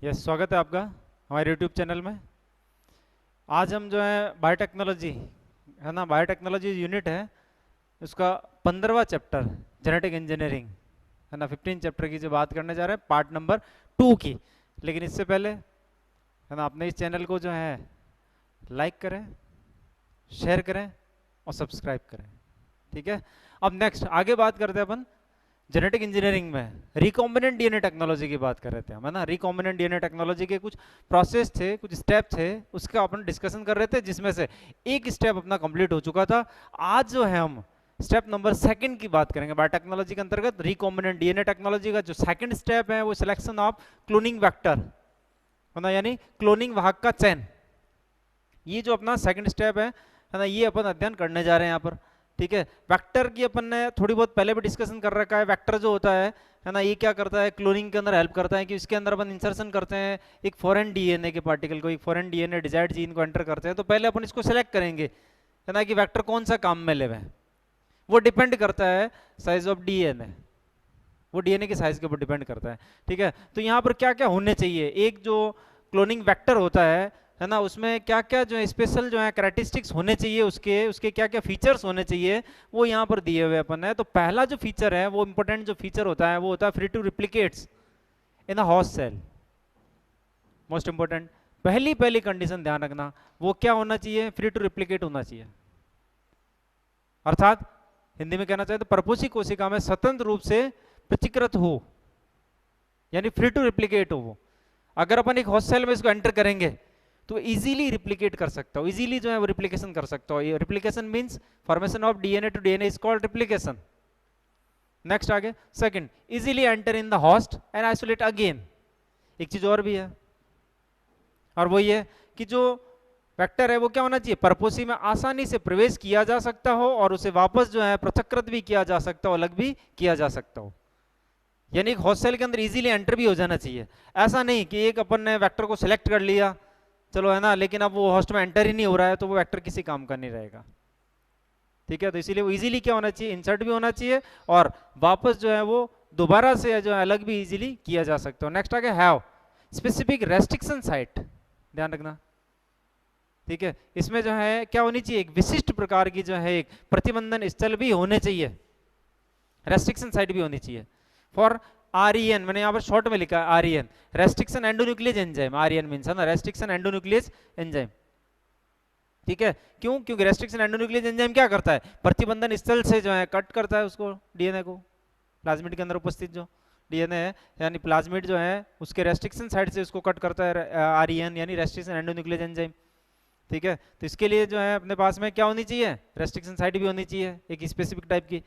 Yes, स्वागत है आपका हमारे यूट्यूब चैनल में। आज हम जो है बायोटेक्नोलॉजी है ना, बायोटेक्नोलॉजी यूनिट है उसका 15वां चैप्टर जेनेटिक इंजीनियरिंग है ना, 15 चैप्टर की जो बात करने जा रहे हैं पार्ट नंबर 2 की। लेकिन इससे पहले है ना, अपने इस चैनल को जो है लाइक करें, शेयर करें और सब्सक्राइब करें। ठीक है, अब नेक्स्ट आगे बात करते हैं अपन जेनेटिक इंजीनियरिंग में रिकॉम्बिनेंट डीएनए टेक्नोलॉजी की बात कर रहे थे हम, है ना। रिकॉम्बिनेंट डीएनए टेक्नोलॉजी के कुछ प्रोसेस थे, कुछ स्टेप थे, उसका अपन डिस्कशन कर रहे थे, जिसमें से एक स्टेप अपना कंप्लीट हो चुका था। आज जो है हम स्टेप नंबर 2 की बात करेंगे बायोटेक्नोलॉजी के अंतर्गत। रिकॉम्बिनेंट डीएनए टेक्नोलॉजी का जो सेकंड स्टेप है वो सिलेक्शन ऑफ क्लोनिंग वेक्टर है ना, यानी क्लोनिंग वाहक का चयन। ये जो अपना सेकंड स्टेप है ना, ये अपन अध्ययन करने जा रहे हैं यहाँ पर। ठीक है, वेक्टर की अपन ने थोड़ी बहुत पहले भी डिस्कशन कर रखा है। वेक्टर जो होता है ना, ये क्या करता है, क्लोनिंग के अंदर हेल्प करता है कि इसके अंदर अपन इंसर्शन करते हैं एक फॉरेन डीएनए के पार्टिकल को, एक फॉरेन डीएनए डिजायर्ड जीन को एंटर करते हैं। तो पहले अपन इसको सेलेक्ट करेंगे है ना कि वेक्टर कौन सा काम में ले हुए हैं। वो डिपेंड करता है साइज ऑफ डीएनए, वो डीएनए के साइज के ऊपर डिपेंड करता है। ठीक है, तो यहाँ पर क्या क्या होने चाहिए, एक जो क्लोनिंग वेक्टर होता है ना, उसमें क्या क्या जो है स्पेशल जो है कैरेक्टरिस्टिक्स होने चाहिए, उसके उसके क्या क्या फीचर्स होने चाहिए, वो यहाँ पर दिए हुए अपन है। तो पहला जो फीचर है, वो इंपॉर्टेंट जो फीचर होता है, वो होता है free to replicates in a host cell. Most important पहली पहली कंडीशन ध्यान रखना, वो क्या होना चाहिए, फ्री टू रिप्लिकेट होना चाहिए। अर्थात हिंदी में कहना चाहिए तो परपोषी कोशिका में स्वतंत्र रूप से पृथक्कृत हो, यानी फ्री टू रिप्लिकेट हो वो। अगर अपन एक होस्ट सेल में इसको एंटर करेंगे तो इजीली रिप्लिकेट कर सकता हो, इजीली जो है वो रिप्लिकेशन कर सकता हो। ये replication means formation of DNA to DNA is called replication. Next आगे second, easily enter in the host and isolate again. एक चीज और भी है, और वो ये कि जो वेक्टर है वो क्या होना चाहिए, परपोषी में आसानी से प्रवेश किया जा सकता हो और उसे वापस जो है पृथक्कृत भी किया जा सकता हो, अलग भी किया जा सकता हो। यानी एक होस्ट सेल के अंदर इजीली एंटर भी हो जाना चाहिए। ऐसा नहीं कि एक अपन ने वेक्टर को सिलेक्ट कर लिया, चलो है ना, लेकिन अब वो होस्ट में एंटर ही नहीं हो रहा है, तो वो वेक्टर किसी काम का नहीं रहेगा। ठीक है, तो इसीलिए वो इजीली क्या होना चाहिए, इंसर्ट भी होना चाहिए और वापस जो है वो दोबारा से जो है अलग भी इजीली किया जा सकता है। नेक्स्ट आगे हैव स्पेसिफिक रेस्ट्रिक्शन साइट, ध्यान रखना। ठीक है, इसमें जो है क्या होनी चाहिए, एक विशिष्ट प्रकार की जो है एक प्रतिबंधन स्थल भी होने चाहिए, रेस्ट्रिक्शन साइट भी होनी चाहिए। फॉर आरईएन, मैंने यहाँ पर शॉर्ट में लिखा है आरईएन, रेस्ट्रिक्शन एंडोन्यूक्लियस एंजाइम। आरईएन मींस है ना रेस्ट्रिक्शन एंडोन्यूक्लियस एंजाइम। ठीक है, क्यों, क्योंकि रेस्ट्रिक्शन एंडोन्यूक्लियस एंजाइम क्या करता है, प्रतिबंधन स्थल से जो है कट करता है उसको, डीएनए को। प्लाज्मिड के अंदर उपस्थित जो डीएनए है यानी प्लाज्मिड जो है उसके रेस्ट्रिक्शन साइड से उसको कट करता है आरईएन यानी रेस्ट्रिक्शन एंडोन्यूक्लियस एंजाइम। ठीक है, तो इसके लिए जो है अपने पास में क्या होनी चाहिए, रेस्ट्रिक्शन साइट भी होनी चाहिए एक स्पेसिफिक टाइप की,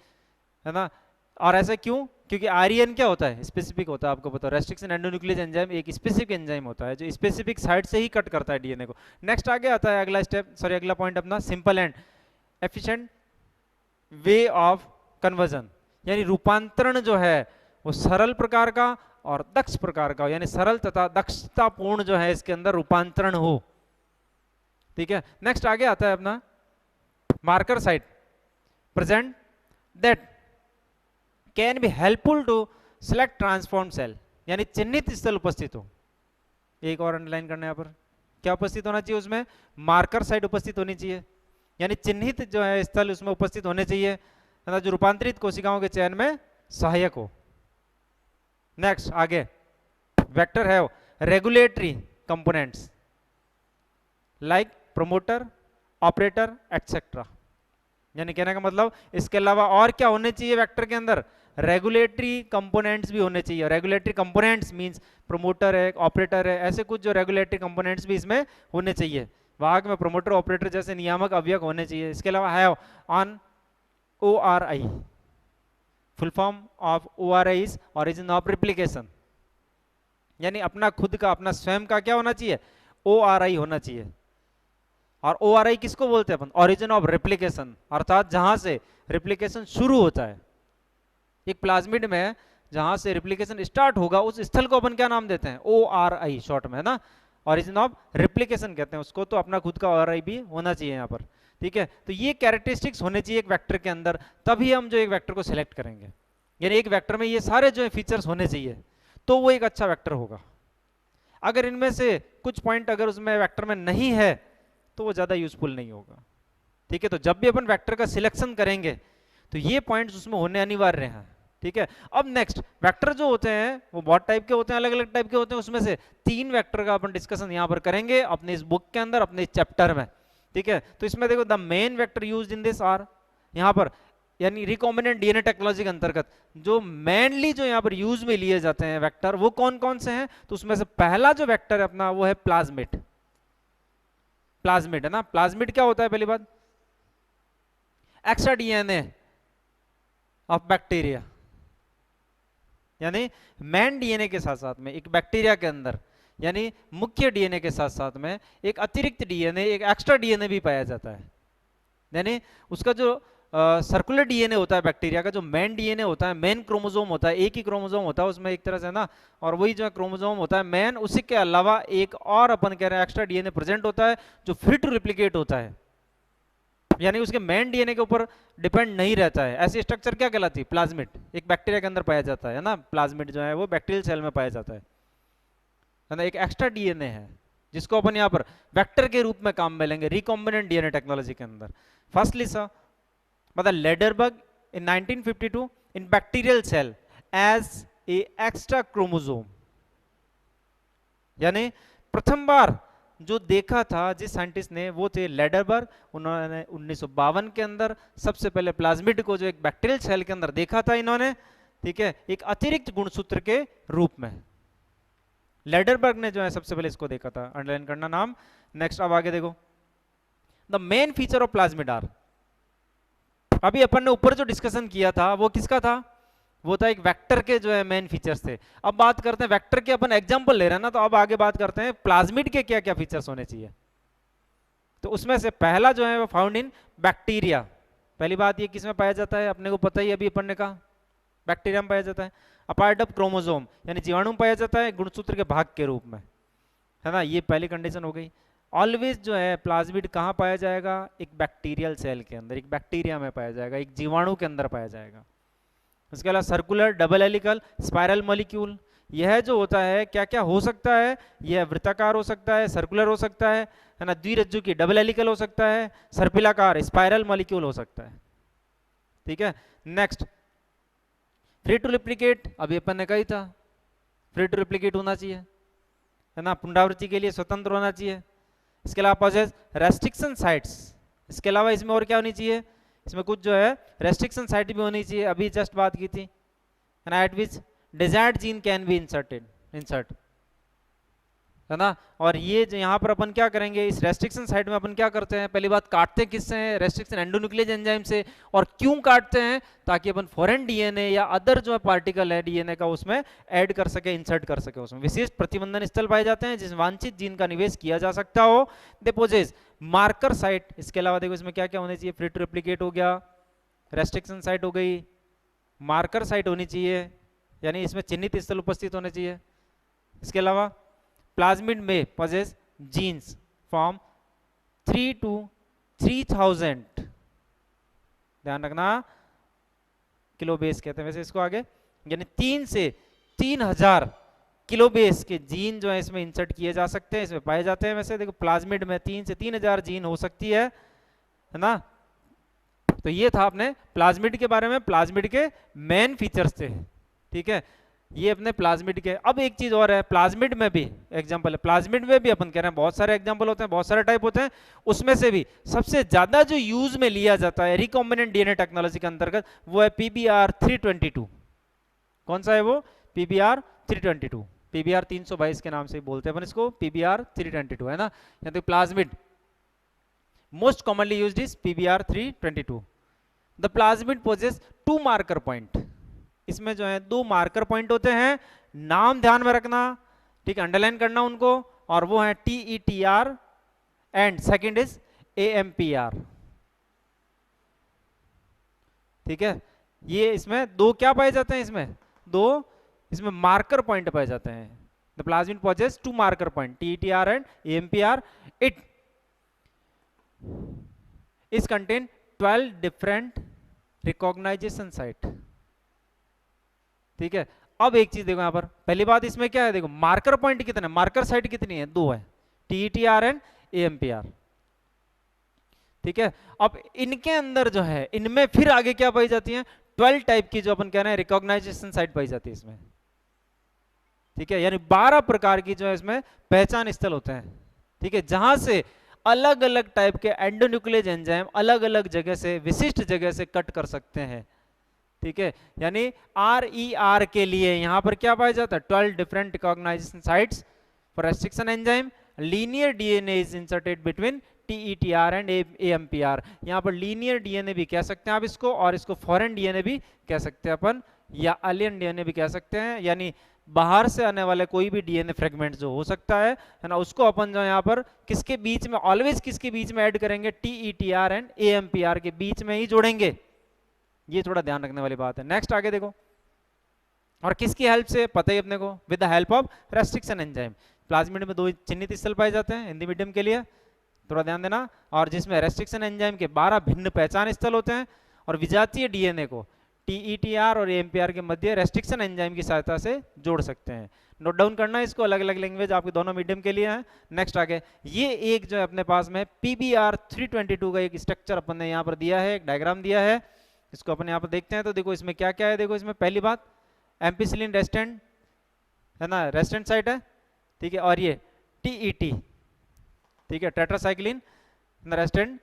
है ना। और ऐसा क्यों, क्योंकि आरईएन क्या होता है, स्पेसिफिक होता है। आपको पता है रेस्ट्रिक्शन एंडोन्यूक्लियस एंजाइम एक स्पेसिफिक एंजाइम होता है जो स्पेसिफिक साइट से ही कट करता है डीएनए को। नेक्स्ट आगे आता है अगला स्टेप, सॉरी अगला पॉइंट अपना, simple and efficient way of conversion, यानी रूपांतरण जो है वो सरल प्रकार का और दक्ष प्रकार का, यानी सरल तथा दक्षतापूर्ण जो है इसके अंदर रूपांतरण हो। ठीक है, नेक्स्ट आगे आता है अपना marker site present that can be helpful to select transform cell, यानी चिन्हित स्थल उपस्थित हो। एक और अंडरलाइन करना है यहाँ पर, क्या उपस्थित होना चाहिए उसमें, मार्कर साइट उपस्थित होनी चाहिए, यानी चिन्हित जो है स्थल उसमें उपस्थित होने चाहिए, है ना, जो रूपांतरित कोशिकाओं के चयन में सहायक हो। नेक्स्ट आगे वेक्टर है regulatory components like promoter, operator etcetera. यानी कहने का मतलब इसके अलावा और क्या होने चाहिए वेक्टर के अंदर, रेगुलेटरी कंपोनेंट्स भी होने चाहिए। रेगुलेटरी कंपोनेंट्स मींस प्रोमोटर है, ऑपरेटर है, ऐसे कुछ जो रेगुलेटरी कंपोनेंट्स भी इसमें होने चाहिए। वाहक में प्रोमोटर, ऑपरेटर जैसे नियामक अवयव होने चाहिए। इसके अलावा है on ORI, full form of ORI is origin of replication, यानी अपना खुद का अपना स्वयं का क्या होना चाहिए, ORI होना चाहिए। और ORI किसको बोलते हैं अपन, ओरिजिन ऑफ रेप्लिकेशन, अर्थात जहां से रेप्लिकेशन शुरू होता है। एक प्लाज्मिड में जहां से रेप्लिकेशन स्टार्ट होगा उस स्थल को अपन क्या नाम देते हैं, ORI शॉर्ट में, है ना, ओरिजिन ऑफ रेप्लिकेशन कहते हैं उसको। तो अपना खुद का ORI भी होना चाहिए यहाँ पर। ठीक है, तो ये कैरेक्टरिस्टिक्स होने चाहिए एक वेक्टर के अंदर, तभी हम जो एक वेक्टर को सिलेक्ट करेंगे। यानी एक वेक्टर में ये सारे जो फीचर्स होने चाहिए तो वो एक अच्छा वेक्टर होगा। अगर इनमें से कुछ पॉइंट अगर उसमें वेक्टर में नहीं है तो वो ज्यादा यूजफुल नहीं होगा। ठीक है, तो जब भी अपन वेक्टर का सिलेक्शन करेंगे तो ये पॉइंट्स उसमें होने अनिवार्य हैं। ठीक है, अब नेक्स्ट वेक्टर जो होते हैं वो बहुत टाइप के होते हैं, अलग अलग टाइप के होते हैं, उसमें से 3 वेक्टर का अपन डिस्कशन यहाँ पर करेंगे अपने इस बुक के अंदर, अपने इस चैप्टर में। ठीक है, तो इसमें देखो the main vector used in this are, यहाँ पर यानी रिकॉम्बिनेंट डीएनए टेक्नोलॉजी के अंतर्गत जो मेनली जो यहाँ पर यूज में लिए जाते हैं वेक्टर वो कौन कौन से हैं, तो उसमें से पहला जो वेक्टर है अपना वो है प्लाज्मिड। प्लाज्मिड है ना, प्लाज्मिड क्या होता है, पहली बात एक्स्ट्रा डीएनए ऑफ बैक्टीरिया, यानी मेन डीएनए के साथ साथ में एक बैक्टीरिया के अंदर यानी मुख्य डीएनए के साथ साथ में एक अतिरिक्त डीएनए, एक एक्स्ट्रा डीएनए भी पाया जाता है। यानी उसका जो सर्कुलर डीएनए होता है बैक्टीरिया का, जो मेन डीएनए होता है, मेन क्रोमोसोम होता है, एक ही क्रोमोसोम होता है उसमें एक तरह से ना, और वही जो क्रोमोसोम होता है मेन, उसी के अलावा एक और अपन कह रहे हैं एक्स्ट्रा डीएनए प्रेजेंट होता है जो फ्री टू रिप्लिकेट होता है, यानी उसके मेन डीएनए के ऊपर डिपेंड नहीं रहता है। ऐसी स्ट्रक्चर क्या कहलाती है, प्लाज्मिड, एक बैक्टीरिया के अंदर पाया जाता है ना, प्लाज्मिड जो है वो बैक्टीरियल सेल में पाया जाता है ना, एक एक्स्ट्रा डीएनए है जिसको अपन यहाँ पर वेक्टर के रूप में काम में लेंगे रिकॉम्बिनेंट डीएनए टेक्नोलॉजी के अंदर। फर्स्टली सर मतलब Lederberg in 1952 in bacterial cell as a extra chromosome, यानी प्रथम बार जो देखा था जिस साइंटिस्ट ने वो थे लेडरबर्ग, उन्होंने 1952 के अंदर सबसे पहले प्लाज्मिड को जो एक बैक्टीरियल सेल के अंदर देखा था इन्होंने। ठीक है, एक अतिरिक्त गुणसूत्र के रूप में लेडरबर्ग ने जो है सबसे पहले इसको देखा था, अंडरलाइन करना नाम। नेक्स्ट अब आगे देखो, the main feature of plasmid are, अभी अपन ने ऊपर जो डिस्कशन किया था वो किसका था, वो था एक वेक्टर के जो है मेन फीचर्स थे। अब बात करते हैं वेक्टर के, अपन एग्जांपल ले रहे हैं ना, तो अब आगे बात करते हैं प्लाज्मिड के क्या क्या फीचर्स होने चाहिए। तो उसमें से पहला जो है वो फाउंड इन बैक्टीरिया। पहली बात ये किसमें पाया जाता है, अपने को पता ही अभी अपन ने कहा बैक्टीरिया में पाया जाता है। अपार्ट ऑफ क्रोमोसोम यानी जीवाणु में पाया जाता है गुणसूत्र के भाग के रूप में, है ना, ये पहली कंडीशन हो गई। ऑलवेज जो है प्लाज्मिड कहाँ पाया जाएगा, एक बैक्टीरियल सेल के अंदर, एक बैक्टीरिया में पाया जाएगा, एक जीवाणु के अंदर पाया जाएगा। इसके अलावा circular double helical spiral molecule, यह जो होता है क्या क्या हो सकता है, यह वृत्ताकार हो सकता है, सर्कुलर हो सकता है ना, द्विरज्जु की डबल हेलिकल हो सकता है, सर्पिलाकार स्पाइरल मॉलिक्यूल हो सकता है। ठीक है, नेक्स्ट फ्री टू रिप्लिकेट, अभी अपन ने कही था फ्री टू रिप्लिकेट होना चाहिए, है ना, पुनरावृत्ति के लिए स्वतंत्र होना चाहिए। इसके अलावा पॉजेस रेस्ट्रिक्शन साइट्स, इसके अलावा इसमें और क्या होनी चाहिए, इसमें कुछ जो है रेस्ट्रिक्शन साइट भी होनी चाहिए, अभी जस्ट बात की थी, eight which desired gene can be insert, है ना। और ये जो यहाँ पर अपन क्या करेंगे, इस रेस्ट्रिक्शन साइट में अपन क्या करते हैं, पहली बात काटते हैं किससे हैं, रेस्ट्रिक्शन एंडोन्यूक्लियस एंजाइम से। और क्यों काटते हैं, ताकि अपन फॉरेन डीएनए या अदर जो है पार्टिकल है डीएनए का उसमें ऐड कर सके, इंसर्ट कर सके, उसमें विशेष प्रतिबंधन स्थल पाए जाते हैं जिस वांछित जीन का निवेश किया जा सकता हो। दे पोजेस मार्कर साइट, इसके अलावा देखो इसमें क्या क्या होने चाहिए, फ्री टू रेप्लिकेट हो गया, रेस्ट्रिक्शन साइट हो गई, मार्कर साइट होनी चाहिए यानी इसमें चिन्हित स्थल उपस्थित होने चाहिए। इसके अलावा प्लाज्मिड में पॉजेस जीन्स फ्रॉम 3 to 3000, ध्यान रखना किलो बेस कहते हैं वैसे इसको आगे, यानी 3 से 3000 किलो बेस के जीन जो है इसमें इंसर्ट किए जा सकते हैं, इसमें पाए जाते हैं। वैसे देखो प्लाज्मिड में 3 से 3000 जीन हो सकती है ना। तो ये था अपने प्लाज्मिड के बारे में, प्लाज्मिड के मेन फीचर्स थे। ठीक है, ये अपने प्लाज्मिड के। अब एक चीज और है, प्लाज्मिड में भी एग्जांपल है, प्लाज्मिड में भी अपन कह रहे हैं बहुत सारे एग्जांपल होते हैं, बहुत सारे टाइप होते हैं, उसमें से भी सबसे ज्यादा जो यूज में लिया जाता है रिकॉम्बिनेंट डीएनए टेक्नोलॉजी के अंतर्गत वो है PBR 322। कौन सा है वो, PBR 322, PBR 322 के नाम से बोलते हैं अपन इसको, PBR 322 है ना। यानी plasmid most commonly used is PBR 322। The plasmid possess 2 marker point, इसमें जो है 2 मार्कर पॉइंट होते हैं, नाम ध्यान में रखना, ठीक है, अंडरलाइन करना उनको, और वो है TETR and second is AMPR। ठीक है, ये इसमें 2 क्या पाए जाते हैं, इसमें 2 इसमें मार्कर पॉइंट पाए जाते हैं। The plasmid possess 2 marker point TETR and AMPR। It is contain 12 different recognition site. ठीक है, अब एक चीज देखो यहाँ पर, पहली बात इसमें क्या है, देखो मार्कर पॉइंट कितने, मार्कर साइट कितनी है, 2 है, TETR एंड AMPR। ठीक है, अब इनके अंदर जो है, इनमें फिर आगे क्या पाई जाती है, 12 टाइप की जो अपन कह रहे हैं रिकॉग्नाइजेशन साइट पाई जाती है इसमें। ठीक है, यानी 12 प्रकार की जो है इसमें पहचान स्थल होते हैं। ठीक है, जहां से अलग अलग टाइप के एंडोन्यूक्लियस एंजाइम अलग अलग जगह से, विशिष्ट जगह से कट कर सकते हैं। ठीक है, यानी RER के लिए यहां पर क्या पाया जाता है, 12 different recognition sites for restriction enzyme, linear DNA is inserted between TETR and AMPR। यहाँ पर लीनियर डीएनए भी कह सकते हैं आप इसको, और इसको फॉरेन डीएनए भी कह सकते हैं अपन, या एलियन डीएनए भी कह सकते हैं, यानी बाहर से आने वाले कोई भी डीएनए फ्रेगमेंट जो हो सकता है ना, उसको अपन जो यहाँ पर किसके बीच में, ऑलवेज किसके बीच में ऐड करेंगे, TETR एंड AMPR के बीच में ही जोड़ेंगे। ये थोड़ा ध्यान रखने वाली बात है। नेक्स्ट आगे देखो, और किसकी हेल्प से, पता ही अपने को, with the help of restriction enzyme. Plasmid में 2 चिन्हित स्थल पाए जाते हैं हिंदी मीडियम के लिए, थोड़ा ध्यान देना, और जिसमें रेस्ट्रिक्शन एंजाइम के 12 भिन्न पहचान स्थल होते हैं, और विजातीय डीएनए को TETR और AMPR के मध्य रेस्ट्रिक्शन एंजाइम की सहायता से जोड़ सकते हैं। नोट डाउन करना है इसको, अलग अलग लैंग्वेज आपके दोनों मीडियम के लिए है। नेक्स्ट आगे, ये एक जो है अपने पास में PBR 322 का एक स्ट्रक्चर अपन ने यहाँ पर दिया है, एक डायग्राम दिया है, इसको अपन यहाँ पर देखते हैं। तो देखो इसमें क्या क्या है, देखो इसमें पहली बात एम्पिसिलिन रेस्टेंट है ना, रेस्टेंट साइट है। ठीक है, और ये TET, ठीक है, टेट्रासाइक्लिन रेस्टेंट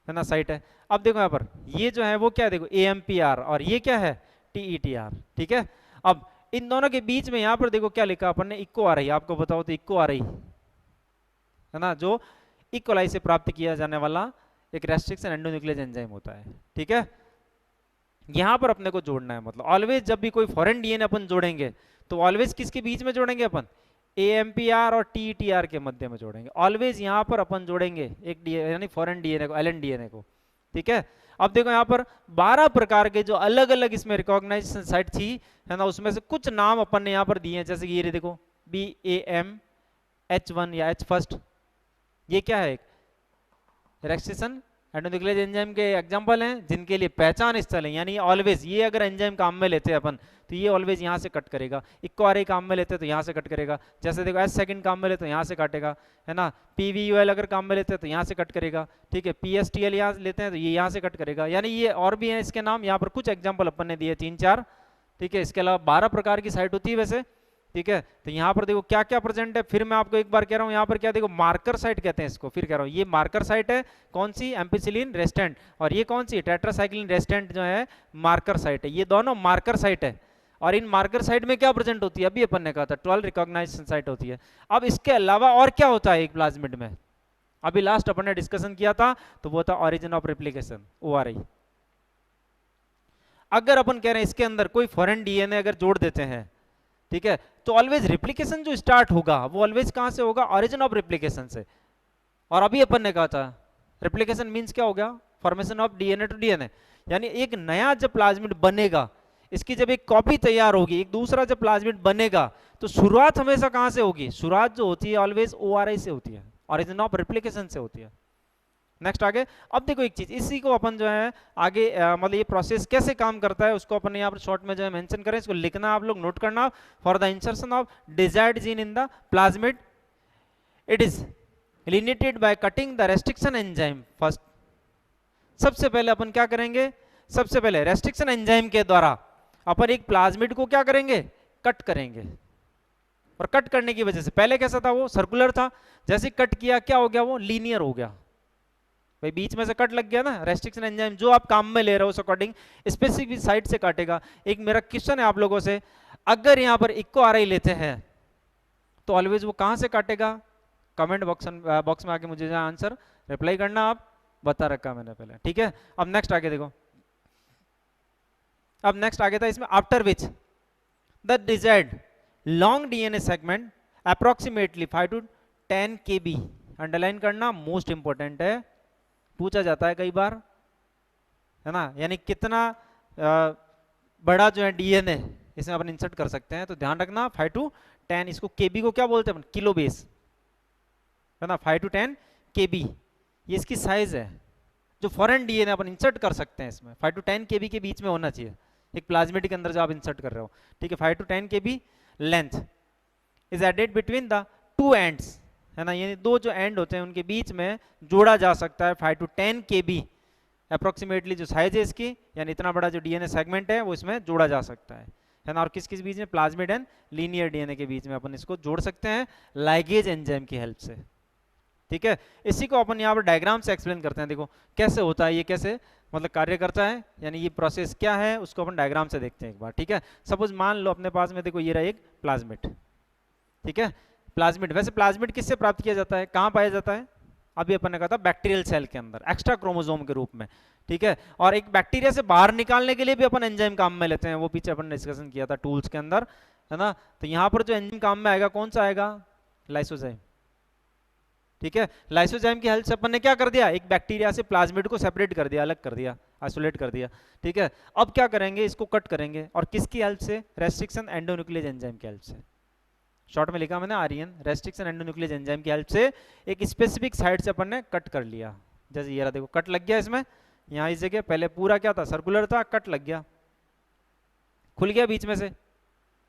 है ना साइट है। अब देखो यहाँ पर ये जो है वो क्या है, देखो AMPR, और ये क्या है, TETR। ठीक है, अब इन दोनों के बीच में यहाँ पर देखो क्या लिखा अपन ने, इक्को आ रही, आपको बताओ तो इक्को आ रही है ना, जो इक्वलाई से प्राप्त किया जाने वाला एक रेस्ट्रिक्शन एंडोन्यूक्लियस एंजाइम होता है। ठीक है, यहां पर अपने को जोड़ना है, मतलब ऑलवेज जब भी कोई फॉरेन डीएनए अपन जोड़ेंगे तो ऑलवेज किसके बीच में जोड़ेंगे अपन, AMPR और TETR के मध्य में जोड़ेंगे। ऑलवेज यहां पर अपन जोड़ेंगे एक यानी फॉरेन डीएनए को, एलन डीएनए को। ठीक है, अब देखो यहाँ पर 12 प्रकार के जो अलग अलग इसमें रिकॉग्नाइजेशन साइट थी है ना, उसमें से कुछ नाम अपन ने यहाँ पर दिए हैं, जैसे कि ये देखो BAMH1 या H फर्स्ट, ये क्या है, रेस्ट्रिक्शन एंडोन्यूक्लियस एंजाइम के एग्जांपल हैं जिनके लिए पहचान स्थल है, यानी ऑलवेज ये अगर एंजाइम काम में लेते हैं अपन तो ये ऑलवेज यहाँ से कट करेगा। इक्को आर काम में लेते हैं तो यहाँ से कट करेगा, जैसे देखो S सेकंड काम में लेते तो यहाँ से काटेगा, है ना। PVUL अगर काम में लेते हैं तो यहाँ से कट करेगा। ठीक है, PSTL यहाँ लेते हैं तो ये यहाँ से कट करेगा, यानी ये और भी हैं इसके नाम, यहाँ पर कुछ एग्जाम्पल अपन ने दिए 3-4। ठीक है, इसके अलावा 12 प्रकार की साइट होती है वैसे। ठीक है, तो यहाँ पर देखो क्या क्या प्रेजेंट है, फिर मैं आपको एक बार कह रहा हूँ, यहाँ पर क्या देखो मार्कर साइट कहते हैं इसको, फिर कह रहा हूँ ये मार्कर साइट है, कौन सी, एम्पिसिलिन रेस्टेंट, और ये कौन सी, टेट्रासाइक्लिन रेस्टेंट जो है मार्कर साइट है। ये दोनों मार्कर साइट है, और इन मार्कर साइट में क्या प्रेजेंट होती है, अभी अपन ने कहा था 12 रिकॉग्नाइजेशन साइट होती है। अब इसके अलावा और क्या होता है एक प्लाज्मिड में, अभी लास्ट अपन ने डिस्कशन किया था तो वो था ऑरिजिन ऑफ रेप्लिकेशन, ORI। अगर अपन कह रहे हैं इसके अंदर कोई फॉरेन डीएनए अगर जोड़ देते हैं, ठीक है, तो ऑलवेज रिप्लिकेशन जो स्टार्ट होगा वो ऑलवेज कहां से होगा, ओरिजिन ऑफ रिप्लिकेशन से। और अभी अपन ने कहा था रिप्लिकेशन मींस क्या हो गया, formation of DNA to DNA, यानी एक नया जब प्लाज्मिड बनेगा, इसकी जब एक कॉपी तैयार होगी, एक दूसरा जब प्लाज्मिड बनेगा, तो शुरुआत हमेशा कहां से होगी, शुरुआत जो होती है ऑलवेज ORI से होती है, ओरिजिन ऑफ रिप्लिकेशन से होती है। नेक्स्ट आगे, अब देखो एक चीज, इसी को अपन जो है आगे मतलब ये प्रोसेस कैसे काम करता है उसको अपन यहाँ पर शॉर्ट में जो है मेंशन करें, इसको लिखना आप लोग, नोट करना। For the insertion of desired gene in the plasmid, it is eliminated by cutting the restriction enzyme first. सबसे पहले अपन क्या करेंगे, सबसे पहले रेस्ट्रिक्शन एंजाइम के द्वारा अपन एक प्लाज्मिड को क्या करेंगे, कट करेंगे। और कट करने की वजह से, पहले कैसा था वो सर्कुलर था, जैसे कट किया क्या हो गया, वो लीनियर हो गया, भाई बीच में से कट लग गया ना। रेस्ट्रिक्शन एंजाइम जो आप काम में ले रहे हो उस अकॉर्डिंग स्पेसिफिक साइट से काटेगा। एक मेरा क्वेश्चन है आप लोगों से, अगर यहाँ पर इक्को RI लेते हैं तो ऑलवेज वो कहां से काटेगा, कमेंट बॉक्स में आके मुझे आंसर रिप्लाई करना, आप बता रखा मैंने पहले। ठीक है, अब नेक्स्ट आगे देखो, अब नेक्स्ट आगे था इसमें, after which the desired long DNA segment approximately 5 to 10 kb, underline करना, मोस्ट इंपॉर्टेंट है, पूछा जाता है कई बार, है ना, यानी कितना बड़ा जो है डीएनए इसमें अपन इंसर्ट कर सकते हैं, तो ध्यान रखना 5 to 10, इसको केबी को क्या बोलते हैं अपन, किलो बेस, है ना, 5 to 10 kb ये इसकी साइज है जो फॉरेन डीएनए अपन इंसर्ट कर सकते हैं इसमें, 5 to 10 kb के बीच में होना चाहिए। एक प्लाज्मिड के अंदर जो आप इंसर्ट कर रहे हो, ठीक है, 5 to 10 kb length is added between the two ends, है ना, यानी दो जो एंड होते हैं उनके बीच में जोड़ा जा सकता है 5 to 10 kb अप्रोक्सीमेटली जो साइज है इसकी, यानी इतना बड़ा जो डीएनए सेगमेंट है वो इसमें जोड़ा जा सकता है ना। और किस किस बीच में, प्लाज्मिड एंड लीनियर डीएनए के बीच में अपन इसको जोड़ सकते हैं लाइगेज एंजाइम की हेल्प से, ठीक है। इसी को अपन यहाँ पर डायग्राम से एक्सप्लेन करते हैं, देखो कैसे होता है, ये कैसे मतलब कार्य करता है, यानी ये प्रोसेस क्या है उसको अपन डायग्राम से देखते हैं एक बार, ठीक है। सपोज मान लो अपने पास में देखो ये रहा एक प्लाज्मिड, ठीक है, प्लाज्मिड। वैसे प्लाज्मिड किससे प्राप्त किया जाता है, कहाँ पाया जाता है, अभी अपन ने कहा था बैक्टीरियल सेल के अंदर एक्स्ट्रा क्रोमोसोम के रूप में, ठीक है। और एक बैक्टीरिया से बाहर निकालने के लिए भी अपन एंजाइम काम में लेते हैं, वो पीछे अपन ने डिस्कशन किया था टूल्स के अंदर, है ना। तो यहाँ पर जो एंजाइम काम में आएगा कौन सा आएगा, लाइसोजाइम, ठीक है। लाइसोजाइम की हेल्प से अपन ने क्या कर दिया, एक बैक्टीरिया से प्लाज्मिड को सेपरेट कर दिया, अलग कर दिया, आइसोलेट कर दिया, ठीक है। अब क्या करेंगे, इसको कट करेंगे, और किसकी हेल्प से, रेस्ट्रिक्शन एंडोन्यूक्लियस एंजाइम की हेल्प से, शॉर्ट में लिखा मैंने आरईएन, रेस्ट्रिक्शन एंडोन्यूक्लियस एंजाइम की हेल्प से एक स्पेसिफिक साइड से अपन ने कट कर लिया। जैसे ये रहा, देखो कट लग गया इसमें, यहाँ इस जगह पहले पूरा क्या था, सर्कुलर था, कट लग गया, खुल गया बीच में से,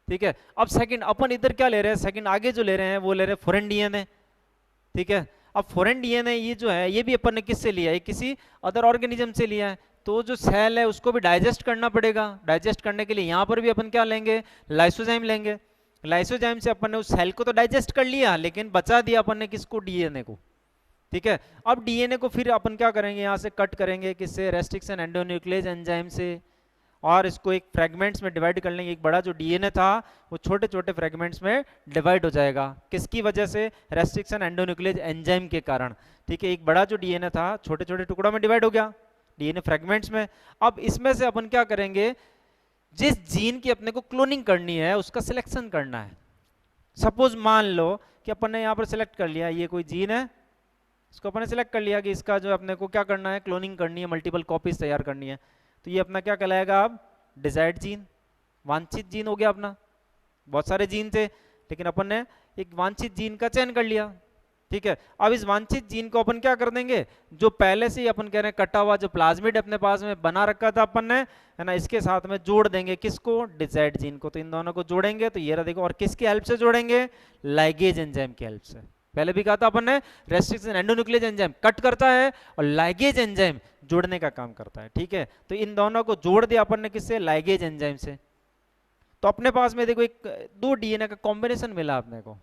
ठीक है। अब सेकंड अपन इधर क्या ले रहे हैं, सेकंड आगे जो ले रहे हैं वो ले रहे हैं फॉरेन डीएनए, ठीक है। अब फॉरेन डीएनए ये जो है ये भी अपन ने किससे लिया है, किसी अदर ऑर्गेनिज्म से लिया है, तो जो सेल है उसको भी डाइजेस्ट करना पड़ेगा। डाइजेस्ट करने के लिए यहाँ पर भी अपन क्या लेंगे, लाइसोजाइम लेंगे। लाइसोजाइम से अपन ने उस सेल को तो डाइजेस्ट कर लिया, लेकिन बचा दिया अपन ने किसको, डीएनए को, ठीक है। अब डीएनए को फिर अपन क्या करेंगे, यहाँ से कट करेंगे, किससे, रेस्ट्रिक्शन एंडोन्यूक्लियस एंजाइम से, और इसको एक फ्रेगमेंट्स में डिवाइड कर लेंगे। एक बड़ा जो डीएनए था वो छोटे छोटे फ्रेगमेंट्स में डिवाइड हो जाएगा, किसकी वजह से, रेस्ट्रिक्शन एंडोन्यूक्लियस एंजाइम के कारण, ठीक है। एक बड़ा जो डीएनए था छोटे छोटे टुकड़ों में डिवाइड हो गया, डीएनए फ्रेगमेंट्स में। अब इसमें से अपन क्या करेंगे, जिस जीन की अपने को क्लोनिंग करनी है उसका सिलेक्शन करना है। सपोज मान लो कि अपन ने यहाँ पर सिलेक्ट कर लिया, ये कोई जीन है, इसको अपन ने सिलेक्ट कर लिया कि इसका जो अपने को क्या करना है, क्लोनिंग करनी है, मल्टीपल कॉपीज तैयार करनी है। तो ये अपना क्या कहलाएगा, अब डिजायर्ड जीन, वांछित जीन हो गया अपना। बहुत सारे जीन थे लेकिन अपन ने एक वांछित जीन का चयन कर लिया, ठीक है। अब इस वांछित जीन को अपन क्या कर देंगे, जो पहले से ही अपन कह रहे हैं कटा हुआ जो प्लाज्मिड अपने पास में बना रखा था अपन ने, है ना, इसके साथ में जोड़ देंगे, किसको, डिजायर्ड जीन को। तो इन दोनों को जोड़ेंगे, तो ये रहा देखो, और किसकी हेल्प से जोड़ेंगे, लाइगेज एंजाइम की हेल्प से। पहले भी कहा था अपन ने, रेस्ट्रिक्शन एंडोन्यूक्लियस एंजाइम कट करता है और लाइगेज एंजाइम जोड़ने का काम करता है, ठीक है। तो इन दोनों को जोड़ दिया अपन ने, किससे, लाइगेज एंजाइम से। तो अपने पास में देखो एक दो डीएनए का कॉम्बिनेशन मिला अपने को,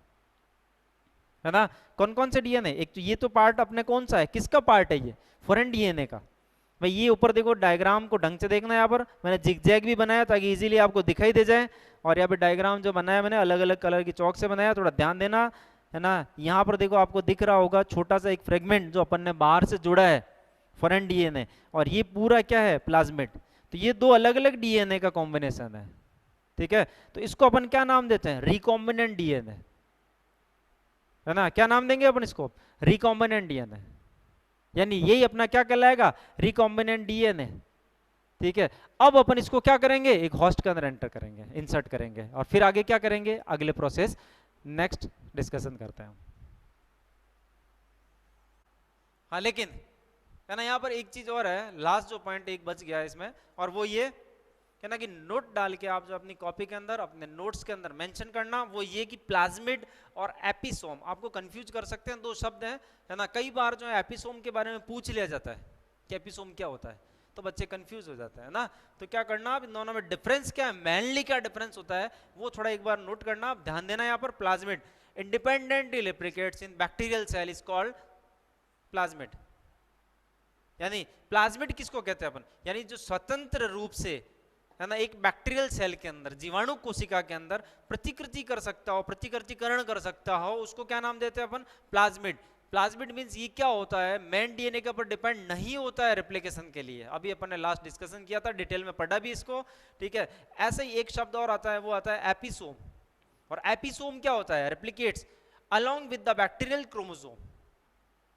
है ना। कौन कौन से डीएनए, एक तो ये तो पार्ट अपने कौन सा है, किसका पार्ट है ये, फॉरेन डीएनए का। भाई ये ऊपर देखो, डायग्राम को ढंग से देखना है, यहाँ पर मैंने जिगजैग भी बनाया ताकि इजीली आपको दिखाई दे जाए। और यहाँ पे डायग्राम जो बनाया मैंने अलग अलग कलर की चौक से बनाया, थोड़ा ध्यान देना, है ना। यहाँ पर देखो आपको दिख रहा होगा छोटा सा एक फ्रेगमेंट जो अपन ने बाहर से जोड़ा है, फॉरेन डीएनए, और ये पूरा क्या है, प्लाज्मिड। तो ये दो अलग अलग डीएनए का कॉम्बिनेशन है, ठीक है। तो इसको अपन क्या नाम देते हैं, रिकॉम्बिनेंट डीएनए, है ना। क्या नाम देंगे अपन इसको, रिकॉम्बिनेंट डीएनए, यानी यही अपना क्या कहलाएगा, रिकॉम्बिनेंट डीएनए, ठीक है। अब अपन इसको क्या करेंगे, एक होस्ट के अंदर एंटर करेंगे, इंसर्ट करेंगे, और फिर आगे क्या करेंगे, अगले प्रोसेस नेक्स्ट डिस्कशन करते हैं। हाँ लेकिन है ना, यहाँ पर एक चीज और है, लास्ट जो पॉइंट एक बच गया है इसमें, और वो ये है ना कि नोट डाल के आप जो अपनी कॉपी के अंदर, अपने नोट्स के अंदर मेंशन करना, वो ये कि प्लाज्मिड और एपिसोम, आपको कंफ्यूज कर सकते हैं, दो शब्द हैं, है ना। कई बार जो है एपिसोम के बारे में पूछ लिया जाता है कि एपिसोम क्या होता है, तो बच्चे कंफ्यूज हो जाते हैं ना। तो क्या करना, आप इन दोनों में डिफरेंस क्या है, मेनली क्या डिफरेंस होता है, वो थोड़ा एक बार नोट करना। आप ध्यान देना, यहाँ पर plasmid independently replicates in bacterial cell is called plasmid, यानी प्लाज्मिड किसको कहते हैं अपन, यानी जो स्वतंत्र रूप से, है ना, एक बैक्टीरियल सेल के अंदर, जीवाणु कोशिका के अंदर प्रतिकृति कर सकता हो, प्रतिकृतिकरण कर सकता हो, उसको क्या नाम देते हैं अपन, प्लाज्मिड। प्लाज्मिड मींस ये क्या होता है, मेन डीएनए के ऊपर डिपेंड नहीं होता है रेप्लिकेशन के लिए। अभी अपन ने लास्ट डिस्कशन किया था, डिटेल में पढ़ा भी इसको, ठीक है। ऐसे ही एक शब्द और आता है, वो आता है एपिसोम। और एपिसोम क्या होता है, replicates along with the bacterial chromosome.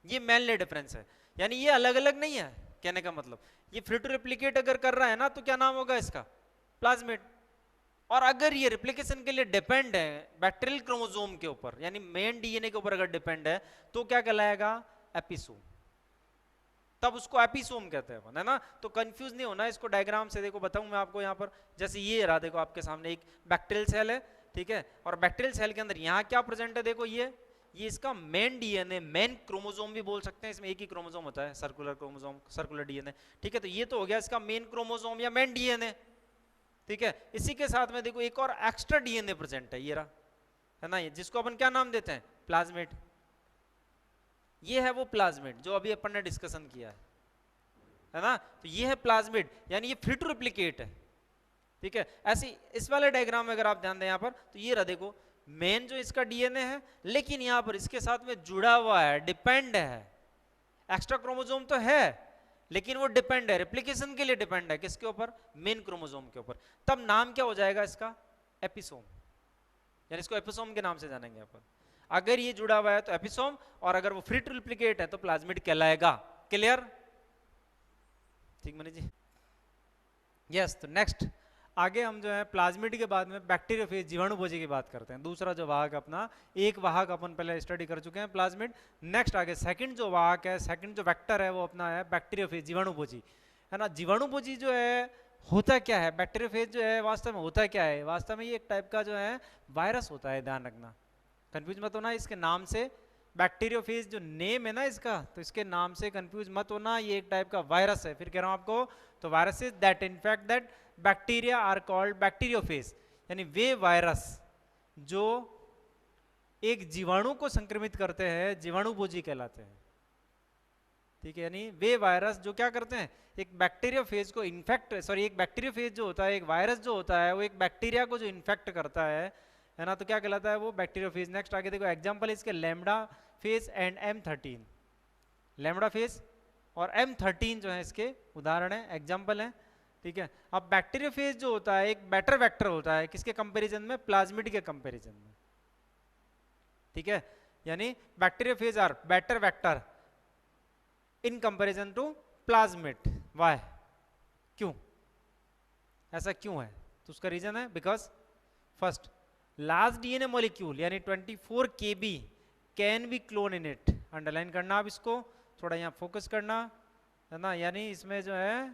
ये मेनली डिफरेंस है, यानी ये अलग अलग नहीं है, कहने का मतलब ये फ्री टू रेप्लिकेट अगर कर रहा है ना, तो क्या नाम होगा इसका, प्लाज्मिड। और अगर ये रेप्लिकेशन के लिए डिपेंड है बैक्टीरियल क्रोमोसोम के ऊपर, यानी मेन डीएनए के ऊपर अगर डिपेंड है, तो क्या कहलाएगा, एपिसोम, तब उसको एपिसोम कहते हैं अपन, है ना। तो कंफ्यूज नहीं होना, इसको डायग्राम से देखो बताऊं मैं आपको। यहाँ पर जैसे ये रहा, देखो आपके सामने एक बैक्टीरियल सेल है, ठीक है, और बैक्टीरियल सेल के अंदर यहाँ क्या प्रेजेंट है, देखो ये इसका मेन डीएनए, मेन क्रोमोसोम भी बोल सकते हैं, इसमें एक ही क्रोमोसोम होता है, सर्कुलर क्रोमोसोम, सर्कुलर डीएनए, ठीक है। तो ये तो हो गया इसका मेन क्रोमोसोम या मेन डीएनए, ठीक है। इसी के साथ में देखो एक और एक्स्ट्रा डीएनए प्रेजेंट है, ये रहा, है ना, ये जिसको अपन क्या नाम देते हैं, प्लाज्मिड। ये है वो प्लाज्मिड जो अभी अपन ने डिस्कशन किया है ना। तो ये है प्लाज्मिड, यानी ये फ्री टू रिप्लिकेट है, ठीक है। ऐसी इस वाले डायग्राम में अगर आप ध्यान दें यहाँ पर, तो ये रहा देखो मेन जो इसका डीएनए है, लेकिन यहाँ पर इसके साथ में जुड़ा हुआ है, डिपेंड है, एक्स्ट्रा क्रोमोसोम तो है लेकिन वो डिपेंड है, रेप्लिकेशन के लिए डिपेंड है, किसके ऊपर, मेन क्रोमोसोम के ऊपर। तब नाम क्या हो जाएगा इसका, एपिसोम, यानी इसको एपिसोम के नाम से जानेंगे अपन। अगर ये जुड़ा हुआ है तो एपिसोम, और अगर वो फ्री टू रिप्लिकेट है तो प्लाज्मिड कहलाएगा। क्लियर, ठीक मनीष जी, यस। तो नेक्स्ट आगे हम जो है प्लाज्मिड के बाद में बैक्टीरियोफेज, जीवाणुभोजी की बात करते हैं। दूसरा जो वाहक अपना, एक वाहक अपन पहले स्टडी कर चुके हैं प्लाज्मिड। नेक्स्ट आगे सेकंड जो वाहक है, सेकंड जो वेक्टर है वो अपना है बैक्टीरियोफेज, जीवाणुभोजी, है ना। जीवाणुभोजी जो है होता क्या है, बैक्टीरियोफेज जो है वास्तव में होता क्या है, वास्तव में ये एक टाइप का जो है वायरस होता है, ध्यान रखना, कंफ्यूज मत होना इसके नाम से। बैक्टीरियोफेज जो नेम है ना इसका, तो इसके नाम से कंफ्यूज मत होना, ये एक टाइप का वायरस है। फिर कह रहा हूं आपको, तो viruses that infect that bacteria are called bacteriophage, यानी वे वायरस जो एक जीवाणु को संक्रमित करते हैं, जीवाणुभोजी कहलाते हैं, ठीक है। यानी वे वायरस जो क्या करते हैं, एक बैक्टीरियोफेज को इन्फेक्ट, सॉरी, एक बैक्टीरियोफेज जो होता है, एक वायरस जो होता है, वो एक बैक्टीरिया को जो इन्फेक्ट करता है ना, तो क्या कहलाता है वो, बैक्टीरियोफेज। नेक्स्ट आगे देखो एग्जांपल इसके lambda phase and M13, lambda phase और M13 जो है इसके उदाहरण है, एग्जांपल है, ठीक है। अब बैक्टीरियोफेज जो होता है एक बेटर वेक्टर होता है, किसके कंपैरिजन में, प्लाज्मिड के कंपैरिजन में, ठीक है। यानी bacteriophage are better vector in comparison to plasmid. Why, क्यों, ऐसा क्यों है, तो उसका रीजन है because first large DNA molecule यानी 24 kb can be clone in it. Underline करना आप इसको, थोड़ा यहाँ फोकस करना, है ना। यानी इसमें जो है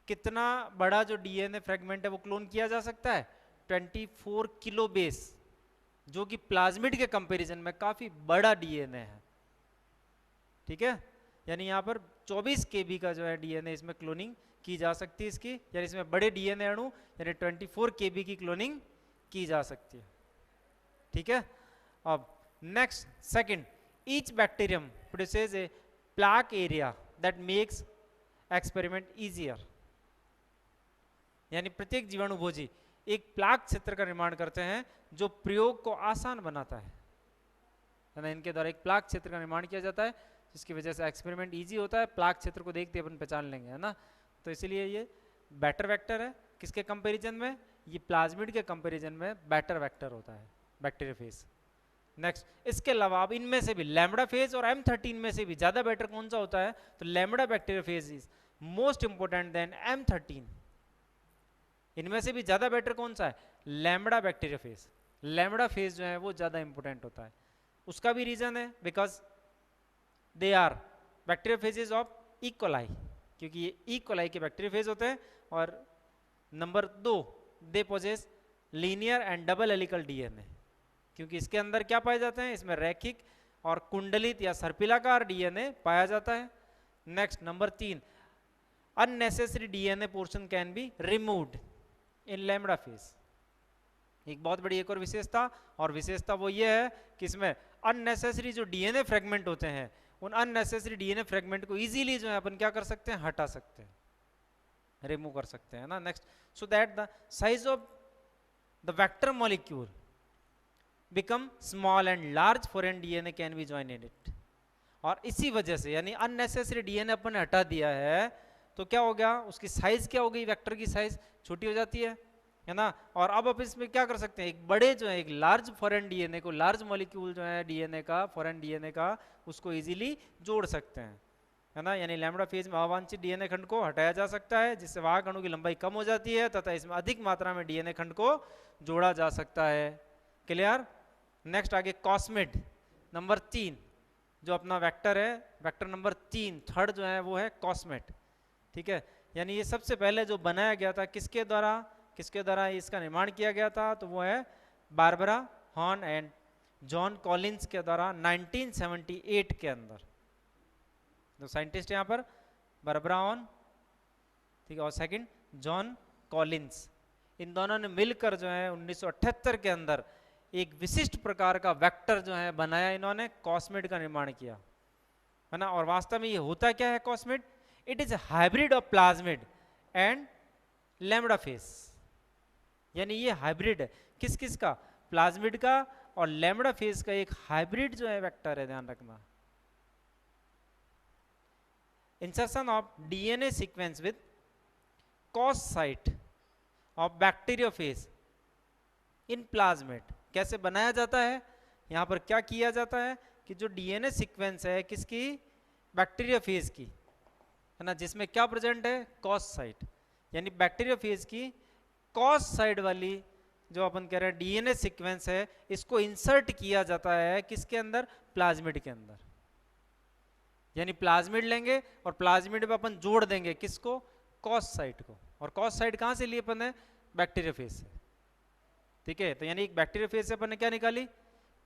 कितना बड़ा जो डीएनए फ्रेगमेंट है वो क्लोन किया जा सकता है, 24 किलो बेस, जो कि प्लाज्मिड के कंपैरिजन में काफी बड़ा डीएनए है, ठीक है। यानी यहाँ पर 24 kb का जो है डीएनए इसमें क्लोनिंग की जा सकती है इसकी, यानी इसमें बड़े डीएनए अणु यानी 24 kb की क्लोनिंग की जा सकती है, ठीक है। अब next second, each bacterium produces A plaque area that makes experiment easier, यानी प्रत्येक जीवाणुभोजी एक प्लाक क्षेत्र का निर्माण करते हैं जो प्रयोग को आसान बनाता है ना। इनके द्वारा एक प्लाक क्षेत्र का निर्माण किया जाता है जिसकी वजह से एक्सपेरिमेंट इजी होता है। प्लाक क्षेत्र को देखते अपन पहचान लेंगे, है ना। तो इसीलिए ये बेटर वेक्टर है, किसके कंपैरिजन में, ये प्लाज्मिड के कंपैरिजन में बेटर वेक्टर होता है बैक्टीरियोफेज। नेक्स्ट, इसके अलावा अब इनमें से भी लैम्बडा फेज और M13 में से भी ज्यादा बेटर कौन सा होता है, तो lambda bacteriophage is most important than M13। इनमें से भी ज्यादा बेटर कौन सा है, लैम्बडा बैक्टीरियोफेज। लैम्बडा फेज जो है वो ज्यादा इंपोर्टेंट होता है, उसका भी रीजन है because they are bacteriophages of E coli, क्योंकि ये ई कोलाई के बैक्टीरियोफेज होते हैं। और number 2, they possess linear and double helical DNA, क्योंकि इसके अंदर क्या पाए जाते हैं, इसमें रैखिक और कुंडलित या सर्पिलाकार डीएनए पाया जाता है। Next number 3, unnecessary DNA portion can be removed in lambda phase. एक बहुत बड़ी एक और विशेषता, और विशेषता वो ये है कि इसमें अननेसेसरी जो डीएनए फ्रेगमेंट होते हैं, उन अननेसेसरी डीएनए फ्रेगमेंट को इजीली जो है अपन क्या कर सकते हैं, हटा सकते हैं, रिमूव कर सकते हैं ना। Next, so that the size of the vector molecule become small and large foreign DNA can be join in it. और इसी वजह से यानी अननेसेसरी डीएनए अपन ने हटा दिया है तो क्या हो गया, उसकी साइज क्या हो गई, वेक्टर की साइज छोटी हो जाती है ना। और अब आप इसमें क्या कर सकते हैं, एक बड़े जो है एक लार्ज फॉरेन डीएनए को, लार्ज मॉलिक्यूल जो है डीएनए का, फॉरेन डीएनए का, उसको इजीली जोड़ सकते हैं, है ना। यानी लैम्बडा फेज में अवांछित डीएनए खंड को हटाया जा सकता है, जिससे वाहक अणु की लंबाई कम हो जाती है तथा इसमें अधिक मात्रा में डीएनए खंड को जोड़ा जा सकता है। क्लियर। नेक्स्ट आगे कॉस्मिड नंबर 3, जो अपना वेक्टर है, वेक्टर नंबर 3 थर्ड जो है वो है कॉस्मेट। ठीक है, यानी ये सबसे पहले जो बनाया गया था किसके द्वारा इसका निर्माण किया गया था, तो वो है Barbara horn and John Collins के द्वारा 1978 के अंदर। जो साइंटिस्ट यहाँ पर बारबरा हॉर्न, ठीक है, और सेकंड जॉन कॉलिंस, इन दोनों ने मिलकर जो है 1978 के अंदर एक विशिष्ट प्रकार का वेक्टर जो है बनाया, इन्होंने कॉस्मेट का निर्माण किया, है ना। और वास्तव में ये होता क्या है cosmid? It is hybrid of plasmid and lambda phage, यानी ये हाइब्रिड है किस किस का? प्लाज्मिड का और लैम्बडा फेस का एक हाइब्रिड जो है वेक्टर है, ध्यान रखना। Insertion of DNA sequence with cos site of bacteriophage in plasmid. कैसे बनाया जाता है? यहाँ पर क्या किया जाता है कि जो डीएनए सीक्वेंस है किसकी? बैक्टीरियोफेज की, है ना, जिसमें क्या प्रेजेंट है? कॉस साइट, यानी बैक्टीरियोफेज की कॉस साइड वाली जो अपन कह रहे हैं डीएनए सीक्वेंस है, इसको इंसर्ट किया जाता है किसके अंदर? प्लाज्मिड के अंदर। यानी प्लाज्मिड लेंगे और प्लाज्मिड पे अपन जोड़ देंगे किसको? कॉस साइट को। और कॉस साइट कहाँ से लिए अपन है? बैक्टीरियोफेज से। ठीक है, तो यानी एक बैक्टीरियोफेज से अपन ने क्या निकाली?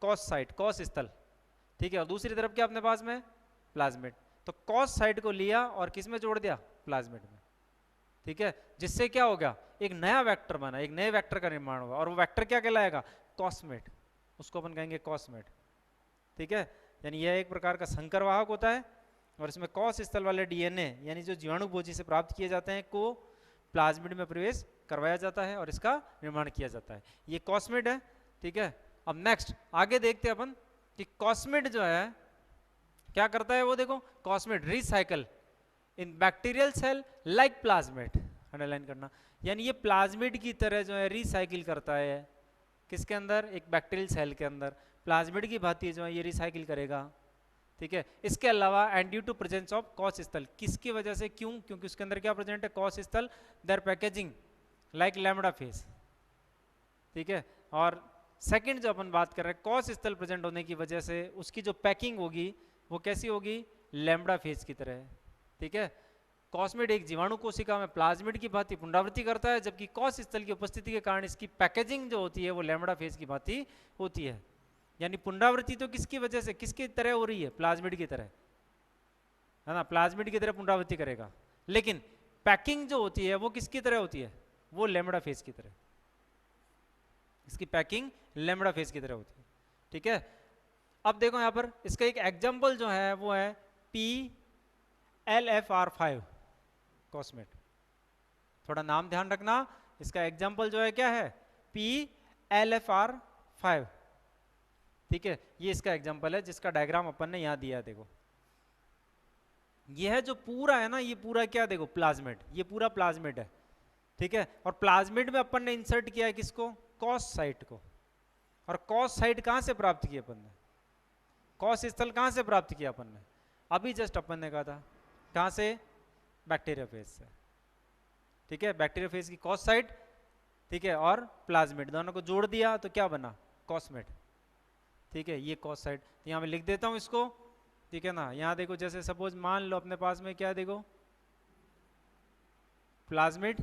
कॉस साइट, कॉस स्थल। ठीक है, और दूसरी तरफ क्या अपने पास में? प्लाज्मिड। तो कॉस साइट को लिया और किस में जोड़ दिया? प्लाज्मिड में। ठीक है, जिससे क्या हो गया? एक नया वेक्टर बना, एक नए वेक्टर का निर्माण हुआ, और वो वेक्टर क्या कहलाएगा? कॉस्मेट, उसको अपन कहेंगे कॉस्मेट। ठीक है, यानी यह एक प्रकार का संकर वाहक होता है, और इसमें कॉस स्थल वाले डीएनए यानी जो जीवाणु भोजी से प्राप्त किए जाते हैं को प्लाज्मिड में प्रवेश करवाया जाता है और इसका निर्माण किया जाता है। ये कॉस्मिड है। ठीक है, अब नेक्स्ट आगे देखते हैं अपन कि कॉस्मिड जो है क्या करता है। वो देखो, cosmid recycle in bacterial cell like plasmid, underline करना, यानी ये प्लाज्मिड की तरह जो है रिसाइकिल करता है किसके अंदर? एक बैक्टीरियल सेल के अंदर प्लाज्मिड की भांति जो है ये रिसाइकिल करेगा। ठीक है, इसके अलावा and due to presence of cos स्थल, किसकी वजह से? क्यों? क्योंकि उसके अंदर क्या प्रेजेंट है? कॉस स्थल, their packaging like lambda phage. ठीक है, और सेकंड जो अपन बात कर रहे हैं, कॉस स्थल प्रेजेंट होने की वजह से उसकी जो पैकिंग होगी वो कैसी होगी? लैम्बडा फेस की तरह। ठीक है, कॉस्मिड एक जीवाणु कोशिका में प्लाज्मिड की भांति पुनरावृत्ति करता है, जबकि कॉस स्थल की उपस्थिति के कारण इसकी पैकेजिंग जो होती है वो लैम्बडा फेस की भांति होती है। यानी पुनरावृत्ति तो किसकी वजह से, किसकी तरह हो रही है? प्लाज्मिड की तरह, है ना, प्लाज्मिड की तरह पुनरावृत्ति करेगा, लेकिन पैकिंग जो होती है वो किसकी तरह होती है? वो लैम्बडा फेस की तरह, इसकी पैकिंग लैम्बडा फेस की तरह होती है। ठीक है, अब देखो यहां पर इसका एक एग्जांपल जो है वो है PLFR5 कॉस्मेट। थोड़ा नाम ध्यान रखना, इसका एग्जांपल जो है क्या है? PLFR5। ठीक है, ये इसका एग्जांपल है जिसका डायग्राम अपन ने यहां दिया। देखो ये है जो पूरा है ना, ये पूरा क्या? देखो प्लाज्मिड, ये पूरा प्लाज्मिड है। ठीक है, और प्लाज्मिड में अपन ने इंसर्ट किया है किसको? कॉस साइट को। और कॉस साइट कहां से प्राप्त की अपन ने? कॉस स्थल कहां से प्राप्त किया अपन ने? अभी जस्ट अपन ने कहा था, कहां से? बैक्टीरियोफेज से। ठीक है, बैक्टीरियोफेज की कॉस साइट, ठीक है, और प्लाज्मिड दोनों को जोड़ दिया तो क्या बना? कॉस्मेट। ठीक है, ये कॉस साइट, तो यहाँ मैं लिख देता हूं इसको। ठीक है ना, यहाँ देखो, जैसे सपोज मान लो अपने पास में क्या, देखो प्लाज्मिड।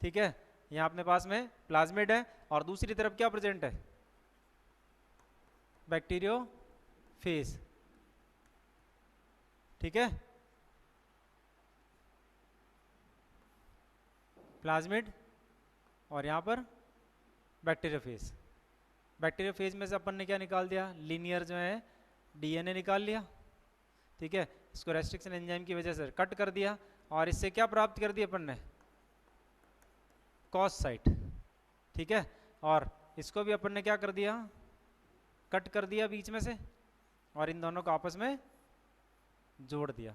ठीक है, यहाँ अपने पास में प्लाज्मिड है और दूसरी तरफ क्या प्रेजेंट है? बैक्टीरियोफेज। ठीक है, प्लाज्मिड और यहाँ पर बैक्टीरियोफेज। बैक्टीरियोफेज में से अपन ने क्या निकाल दिया? लीनियर जो है डीएनए निकाल लिया। ठीक है, इसको रेस्ट्रिक्शन एंजाइम की वजह से कट कर दिया और इससे क्या प्राप्त कर दिया अपन ने? Cos site. ठीक है, और इसको भी अपन ने क्या कर दिया? कट कर दिया बीच में से और इन दोनों को आपस में जोड़ दिया।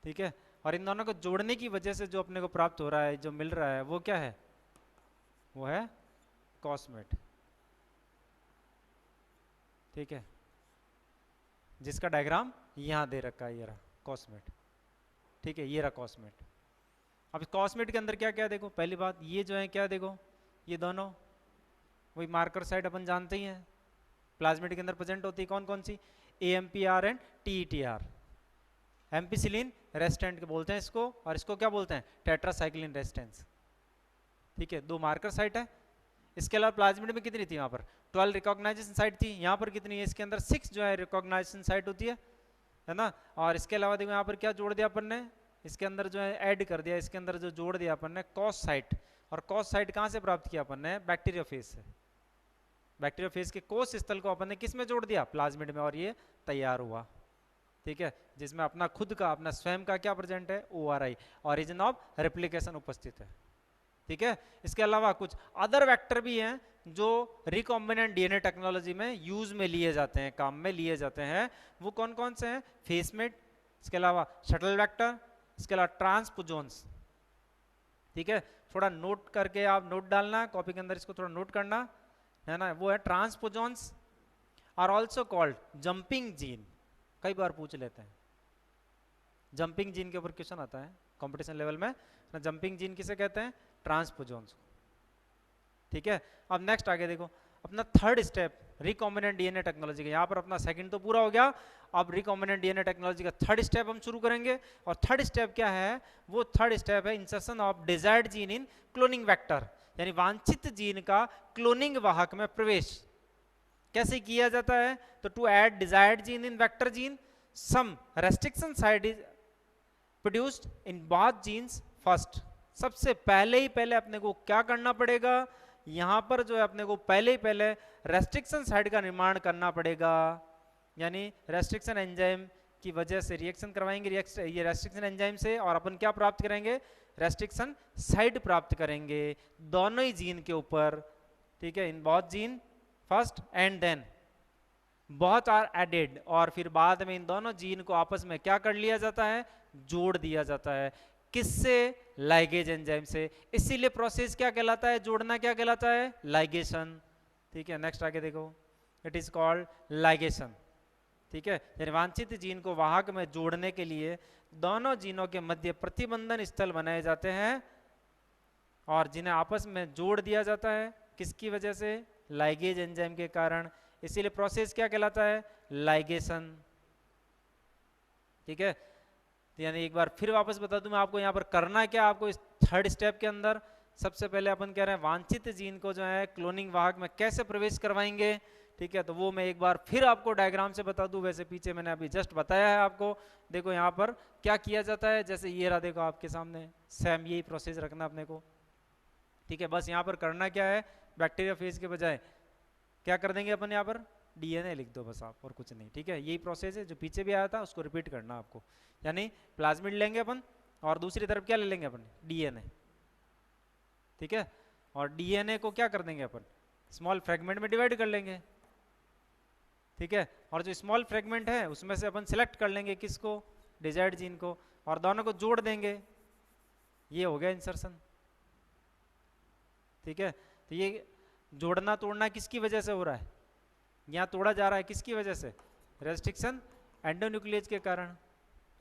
ठीक है, और इन दोनों को जोड़ने की वजह से जो अपने को प्राप्त हो रहा है, जो मिल रहा है, वो क्या है? वो है कॉस्मेट। ठीक है, जिसका डायग्राम यहां दे रखा है, ये रहा कॉस्मेट। ठीक है, ये रहा कॉस्मेट। अब इस कॉस्मेट के अंदर क्या क्या? देखो पहली बात ये जो है क्या, देखो ये दोनों वही मार्कर साइट अपन जानते ही हैं, प्लाज्मिड के अंदर प्रेजेंट होती है, कौन कौन सी? AMPR and TETR। एम्पिसिलिन रेस्टेंट के बोलते हैं इसको, और इसको क्या बोलते हैं? Tetracycline resistance. ठीक है, 2 मार्कर साइट है। इसके अलावा प्लाज्मिड में कितनी थी? यहाँ पर 12 रिकॉग्नाइजेशन साइट थी। यहाँ पर कितनी है? इसके अंदर 6 जो है रिकॉग्नाइजेशन साइट होती है ना। और इसके अलावा देखो यहाँ पर क्या जोड़ दिया अपन ने, इसके अंदर जो है ऐड कर दिया, इसके अंदर जो जोड़ दिया अपन ने कॉस साइट। और कॉस साइट कहाँ से प्राप्त किया अपन ने? बैक्टीरियोफेज से। बैक्टीरियोफेज के कोष स्थल को अपन ने किस में जोड़ दिया? प्लाज्मिड में, और ये तैयार हुआ। ठीक है, जिसमें अपना खुद का, अपना स्वयं का क्या प्रेजेंट है? ORI, ऑरिजिन ऑफ रेप्लिकेशन उपस्थित है। ठीक है, इसके अलावा कुछ अदर वेक्टर भी हैं जो रिकॉम्बिनेंट DNA टेक्नोलॉजी में यूज में लिए जाते हैं, काम में लिए जाते हैं। वो कौन कौन से हैं? फेसमेट, इसके अलावा शटल वेक्टर, इसके अलावा ट्रांसपोजोन्स। ठीक है, थोड़ा नोट करके आप नोट डालना कॉपी के अंदर, इसको थोड़ा नोट करना है ना। वो है transposons are also called jumping gene. कई बार पूछ लेते हैं, जंपिंग जीन के ऊपर क्वेश्चन आता है कंपटीशन लेवल में। जंपिंग जीन किसे कहते हैं? ट्रांसपोजोन्स। ठीक है, अब नेक्स्ट आगे देखो, अपना third step recombinant DNA technology का। यहाँ पर अपना सेकंड तो पूरा हो गया, अब रिकॉम्बिनेंट DNA टेक्नोलॉजी का थर्ड स्टेप हम शुरू करेंगे। और थर्ड स्टेप क्या है? वो थर्ड स्टेप है insertion of desired gene in cloning vector, यानी वांछित जीन का क्लोनिंग वाहक में प्रवेश। कैसे किया जाता है? तो to add desired gene in vector gene, some restriction site is produced in both genes first. सबसे पहले अपने को क्या करना पड़ेगा? यहाँ पर जो है अपने को पहले रेस्ट्रिक्शन साइट का निर्माण करना पड़ेगा, यानी रेस्ट्रिक्शन एंजाइम की वजह से रिएक्शन करवाएंगे ये रेस्ट्रिक्शन एंजाइम से, और अपन क्या प्राप्त करेंगे? रेस्ट्रिक्शन साइट प्राप्त करेंगे दोनों ही जीन के ऊपर। ठीक है, in both gene first and then both are added, और फिर बाद में इन दोनों जीन को आपस में क्या कर लिया जाता है? जोड़ दिया जाता है। किससे? लाइगेज एंजाइम से। इसीलिए प्रोसेस क्या कहलाता है? जोड़ना क्या कहलाता है? लाइगेशन। ठीक है, नेक्स्ट आगे देखो, इट इज कॉल्ड लाइगेशन। ठीक है, यानी वांछित जीन को वाहक में जोड़ने के लिए दोनों जीनों के मध्य प्रतिबंधन स्थल बनाए जाते हैं और जिन्हें आपस में जोड़ दिया जाता है। किसकी वजह से? लाइगेज एंजाइम के कारण। इसीलिए प्रोसेस क्या कहलाता है? लाइगेशन। ठीक है, यानी एक बार फिर वापस बता दूं मैं आपको, यहाँ पर करना क्या आपको इस थर्ड स्टेप के अंदर? सबसे पहले अपन कह रहे हैं वांछित जीन को जो है क्लोनिंग वाहक में कैसे प्रवेश करवाएंगे। ठीक है, तो वो मैं एक बार फिर आपको डायग्राम से बता दूं, वैसे पीछे मैंने अभी जस्ट बताया है आपको। देखो यहाँ पर क्या किया जाता है, जैसे ये रहा, देखो आपके सामने सेम यही प्रोसेस रखना अपने को। ठीक है, बस यहाँ पर करना क्या है? बैक्टीरिया फेज के बजाय क्या कर देंगे अपन? यहाँ पर DNA लिख दो बस आप, और कुछ नहीं। ठीक है, यही प्रोसेस है जो पीछे भी आया था, उसको रिपीट करना आपको। यानी प्लाज्मिड लेंगे अपन, और दूसरी तरफ क्या ले लेंगे अपन? DNA। ठीक है, और DNA को क्या कर देंगे अपन? स्मॉल फ्रेगमेंट में डिवाइड कर लेंगे। ठीक है, और जो स्मॉल फ्रेगमेंट है उसमें से अपन सिलेक्ट कर लेंगे किसको? डिजायर्ड जीन को, और दोनों को जोड़ देंगे। ये हो गया इंसर्शन। ठीक है, तो ये जोड़ना तोड़ना किसकी वजह से हो रहा है? यहाँ तोड़ा जा रहा है किसकी वजह से? रेस्ट्रिक्शन एंडोन्यूक्लियस के कारण,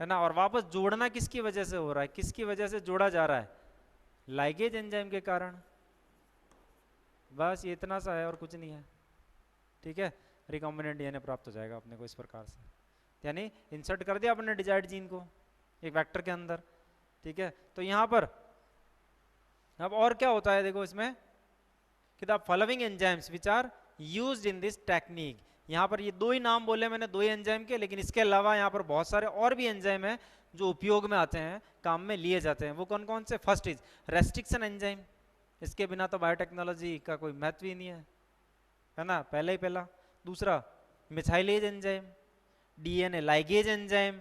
है ना। और वापस जोड़ना किसकी वजह से हो रहा है? किसकी वजह से जोड़ा जा रहा है? लाइगेज एंजाइम के कारण। बस ये इतना सा है और कुछ नहीं है। ठीक है, रिकॉम्बिनेंट DNA प्राप्त हो जाएगा अपने को इस प्रकार से, यानी इंसर्ट कर दिया अपने डिजायर्ड जीन को एक वेक्टर के अंदर। ठीक है, तो यहाँ पर अब और क्या होता है देखो इसमें कि the following enzymes which are used in this technique. यहाँ पर ये दो ही नाम बोले मैंने, दो ही एंजाइम के, लेकिन इसके अलावा यहाँ पर बहुत सारे और भी एंजाइम हैं जो उपयोग में आते हैं, काम में लिए जाते हैं। वो कौन कौन से? फर्स्ट इज रेस्ट्रिक्शन एंजाइम, इसके बिना तो बायोटेक्नोलॉजी का कोई महत्व ही नहीं है ना, पहले ही पहला। दूसरा methylase enzyme, DNA ligase enzyme,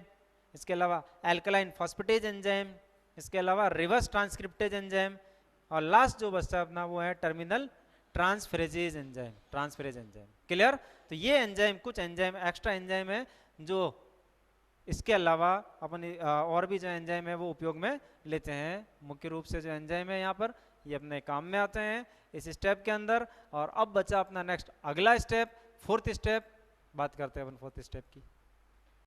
इसके अलावा एल्कलाइन फॉस्फेटेज एंजाइम, इसके अलावा रिवर्स ट्रांसक्रिप्टेज एंजाइम, और लास्ट जो बचता है अपना वो है terminal transferases enzyme, transferase enzyme. Clear? तो ये एंजाइम, कुछ एंजाइम एक्स्ट्रा एंजाइम है जो इसके अलावा अपन और भी जो एंजाइम है वो उपयोग में लेते हैं। मुख्य रूप से जो एंजाइम है यहाँ पर ये अपने काम में आते हैं इस स्टेप के अंदर। और अब बचा अपना नेक्स्ट अगला स्टेप, फोर्थ स्टेप। बात करते हैं अपन फोर्थ स्टेप की।